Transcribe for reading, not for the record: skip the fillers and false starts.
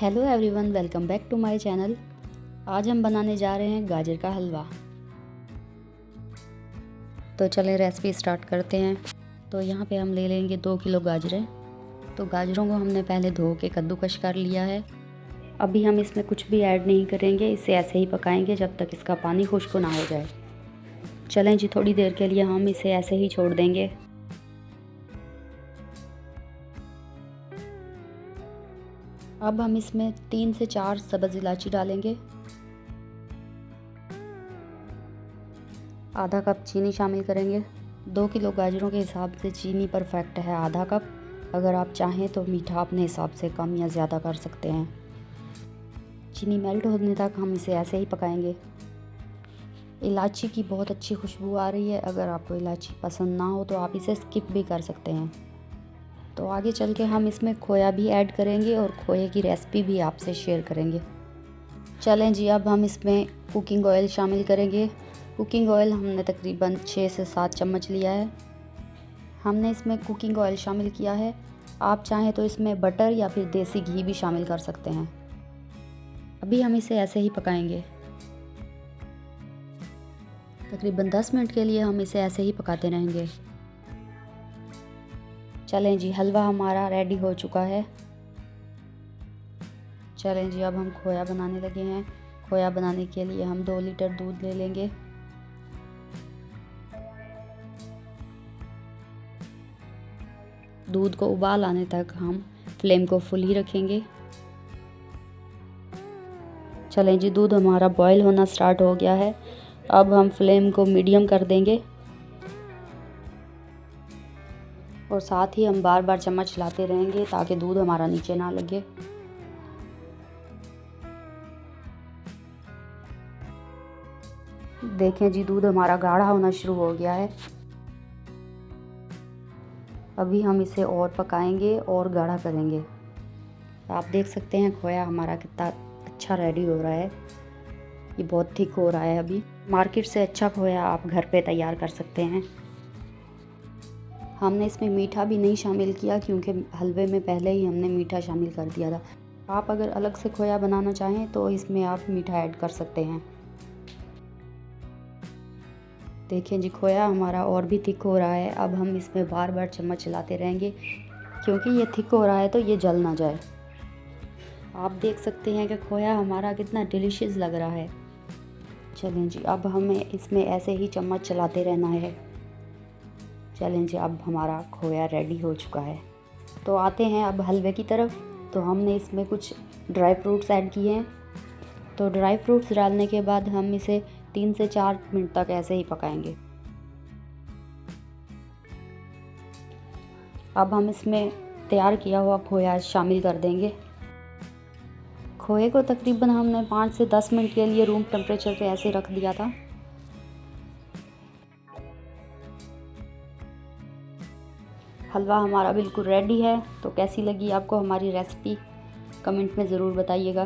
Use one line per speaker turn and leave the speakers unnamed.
Hello everyone, welcome back to my channel. आज हम बनाने जा रहे हैं गाजर का हलवा। तो चलें रेसिपी स्टार्ट करते हैं। तो यहाँ पे हम ले लेंगे 2 किलो गाजरें। तो गाजरों को हमने पहले धो के कद्दूकस कर लिया है। अभी हम इसमें कुछ भी ऐड नहीं करेंगे, इसे ऐसे ही पकाएंगे जब तक इसका पानी खुश्क ना हो जाए। चलें जी, थोड़ी देर के लिए हम इसे ऐसे ही छोड़ देंगे। अब हम इसमें 3 से 4 सब्ज़ इलायची डालेंगे। आधा कप चीनी शामिल करेंगे। 2 किलो गाजरों के हिसाब से चीनी परफेक्ट है, आधा कप। अगर आप चाहें तो मीठा अपने हिसाब से कम या ज़्यादा कर सकते हैं। चीनी मेल्ट होने तक हम इसे ऐसे ही पकाएंगे। इलायची की बहुत अच्छी खुशबू आ रही है। अगर आपको इलायची पसंद ना हो तो आप इसे स्किप भी कर सकते हैं। तो आगे चल के हम इसमें खोया भी ऐड करेंगे और खोए की रेसिपी भी आपसे शेयर करेंगे। चलें जी, अब हम इसमें कुकिंग ऑयल शामिल करेंगे। कुकिंग ऑयल हमने तकरीबन 6 से 7 चम्मच लिया है। हमने इसमें कुकिंग ऑयल शामिल किया है। आप चाहें तो इसमें बटर या फिर देसी घी भी शामिल कर सकते हैं। अभी हम इसे ऐसे ही पकाएंगे। तकरीबन 10 मिनट के लिए हम इसे ऐसे ही पकाते रहेंगे। चलें जी, हलवा हमारा रेडी हो चुका है। चलें जी, अब हम खोया बनाने लगे हैं। खोया बनाने के लिए हम 2 लीटर दूध ले लेंगे। दूध को उबाल आने तक हम फ्लेम को फुल ही रखेंगे। चलें जी, दूध हमारा बॉईल होना स्टार्ट हो गया है। अब हम फ्लेम को मीडियम कर देंगे और साथ ही हम बार बार चम्मच हिलाते रहेंगे ताकि दूध हमारा नीचे ना लगे। देखें जी, दूध हमारा गाढ़ा होना शुरू हो गया है। अभी हम इसे और पकाएंगे और गाढ़ा करेंगे। आप देख सकते हैं खोया हमारा कितना अच्छा रेडी हो रहा है। ये बहुत थिक हो रहा है। अभी मार्केट से अच्छा खोया आप घर पे तैयार कर सकते हैं। हमने इसमें मीठा भी नहीं शामिल किया क्योंकि हलवे में पहले ही हमने मीठा शामिल कर दिया था। आप अगर अलग से खोया बनाना चाहें तो इसमें आप मीठा ऐड कर सकते हैं। देखें जी, खोया हमारा और भी थिक हो रहा है। अब हम इसमें बार बार चम्मच चलाते रहेंगे क्योंकि ये थिक हो रहा है तो ये जल ना जाए। आप देख सकते हैं कि खोया हमारा कितना डिलीशियस लग रहा है। चलें जी, अब हमें इसमें ऐसे ही चम्मच चलाते रहना है। चलें जी, अब हमारा खोया रेडी हो चुका है। तो आते हैं अब हलवे की तरफ। तो हमने इसमें कुछ ड्राई फ्रूट्स ऐड किए हैं। तो ड्राई फ्रूट्स डालने के बाद हम इसे 3 से 4 मिनट तक ऐसे ही पकाएंगे। अब हम इसमें तैयार किया हुआ खोया शामिल कर देंगे। खोए को तकरीबन हमने 5 से 10 मिनट के लिए रूम टेम्परेचर पे ऐसे रख दिया था। हलवा हमारा बिल्कुल रेडी है। तो कैसी लगी आपको हमारी रेसिपी, कमेंट में ज़रूर बताइएगा।